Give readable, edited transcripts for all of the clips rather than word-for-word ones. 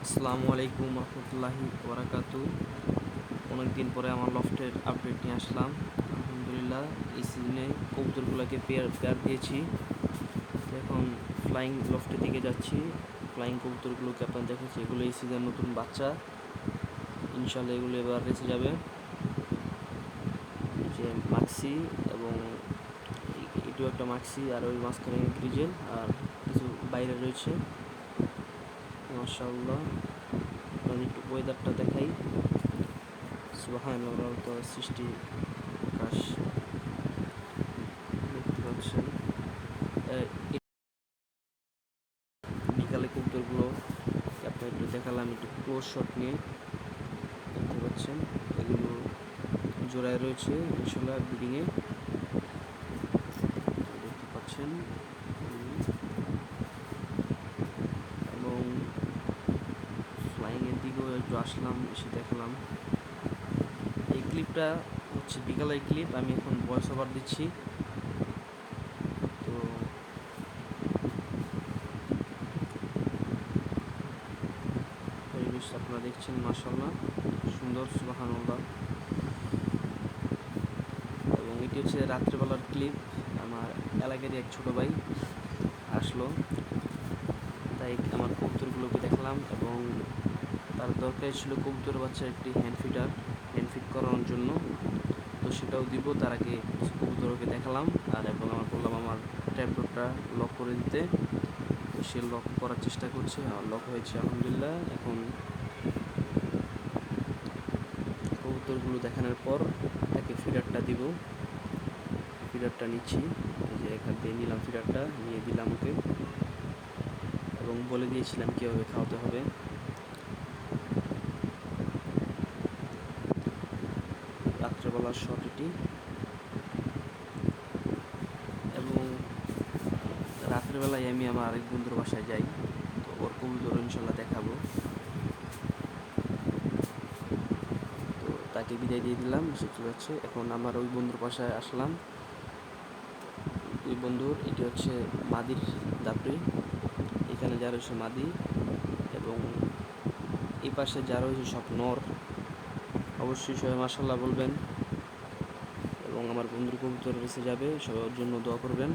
আসসালামু আলাইকুম রহমতুল্লাহি ওবরাকাতু। অনেকদিন পরে আমার লফটের আপডেট নিয়ে আসলাম। আলহামদুলিল্লাহ, এই সিজনে কবুতরগুলোকে পেয়ার পেয়ার দিয়েছি। তো এখন ফ্লাইং লফটের দিকে যাচ্ছি। ফ্লাইং কবুতরগুলোকে আপনার দেখেছি, এগুলো এই সিজন নতুন বাচ্চা। ইনশাল্লাহ এগুলো এবার রেসে যাবে। যে মাক্সি এবং এটাও একটা মাক্সি, আর ওই মাঝখানে গ্রিজেল, আর কিছু বাইরে রয়েছে। মাশাআল্লাহ, আমি একটু ওয়েদারটা দেখাই। সুবহানাল্লাহ, তো সৃষ্টি আকাশ দেখতে পাচ্ছেন। বিকালে কবুতরগুলো আপনার একটু দেখালাম, একটু ক্লোজ শট নিয়ে। দেখতে পাচ্ছেন এগুলো জোড়ায় রয়েছে ইনশাল্লাহ ব্রিডিংয়ে। দেখতে পাচ্ছেন এবং ফ্লাইংয়ের দিকেও একটু আসলাম, এসে দেখলাম। এই ক্লিপটা হচ্ছে বিকালের ক্লিপ, আমি এখন ভয়েস ওভার দিচ্ছি। তো পরিবেশ আপনারা দেখছেন, মাশাআল্লাহ সুন্দর, সুবহানাল্লাহ। এবং এটি হচ্ছে রাত্রেবেলার ক্লিপ। আমার এলাকারই এক ছোটো ভাই আসলো, তাই আমার কবুতরগুলোকে দেখলাম এবং তার দরকার ছিল কবুতর বাচ্চার একটি হ্যান্ড ফিট করানোর জন্য। তো সেটাও দিব, তার আগে কবুতরকে দেখালাম আর এবং আমার বললাম আমার ট্যাবলেটটা লক করে দিতে। তো সে লক করার চেষ্টা করছে, আর লক হয়েছে আলহামদুলিল্লাহ। এখন কবুতরগুলো দেখানোর পর তাকে ফিডারটা দিব। ফিডারটা নিচ্ছি, এই যে এখান থেকে নিলাম, ফিডারটা নিয়ে দিলাম ওকে এবং বলে দিয়েছিলাম কীভাবে খাওয়াতে হবে। রাত্রেবেলার শট এটি। এবং রাত্রেবেলায় আমি আমার আরেক বন্ধুর বাসায় যাই, তো ওর কবুতর ইনশাল্লাহ দেখাবো। তো তাকে বিদায় দিয়ে দিলাম, সে চলে যাচ্ছে। এখন আমার ওই বন্ধুর বাসায় আসলাম। ওই বন্ধুর এটি হচ্ছে মাদির দাপড়ি, এখানে যা রয়েছে মাদি এবং এই পাশে যা রয়েছে সব নর। অবশ্যই সবাই মাশাআল্লাহ বলবেন এবং আমার বন্ধুর কবুতর রেসে যাবে, সবাই ওর জন্য দোয়া করবেন।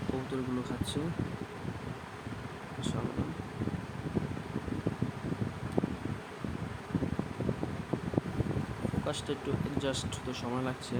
কবুতরগুলো খাচ্ছে মাশাআল্লাহ। ফোকাসটা একটু অ্যাডজাস্ট হতে সময় লাগছে।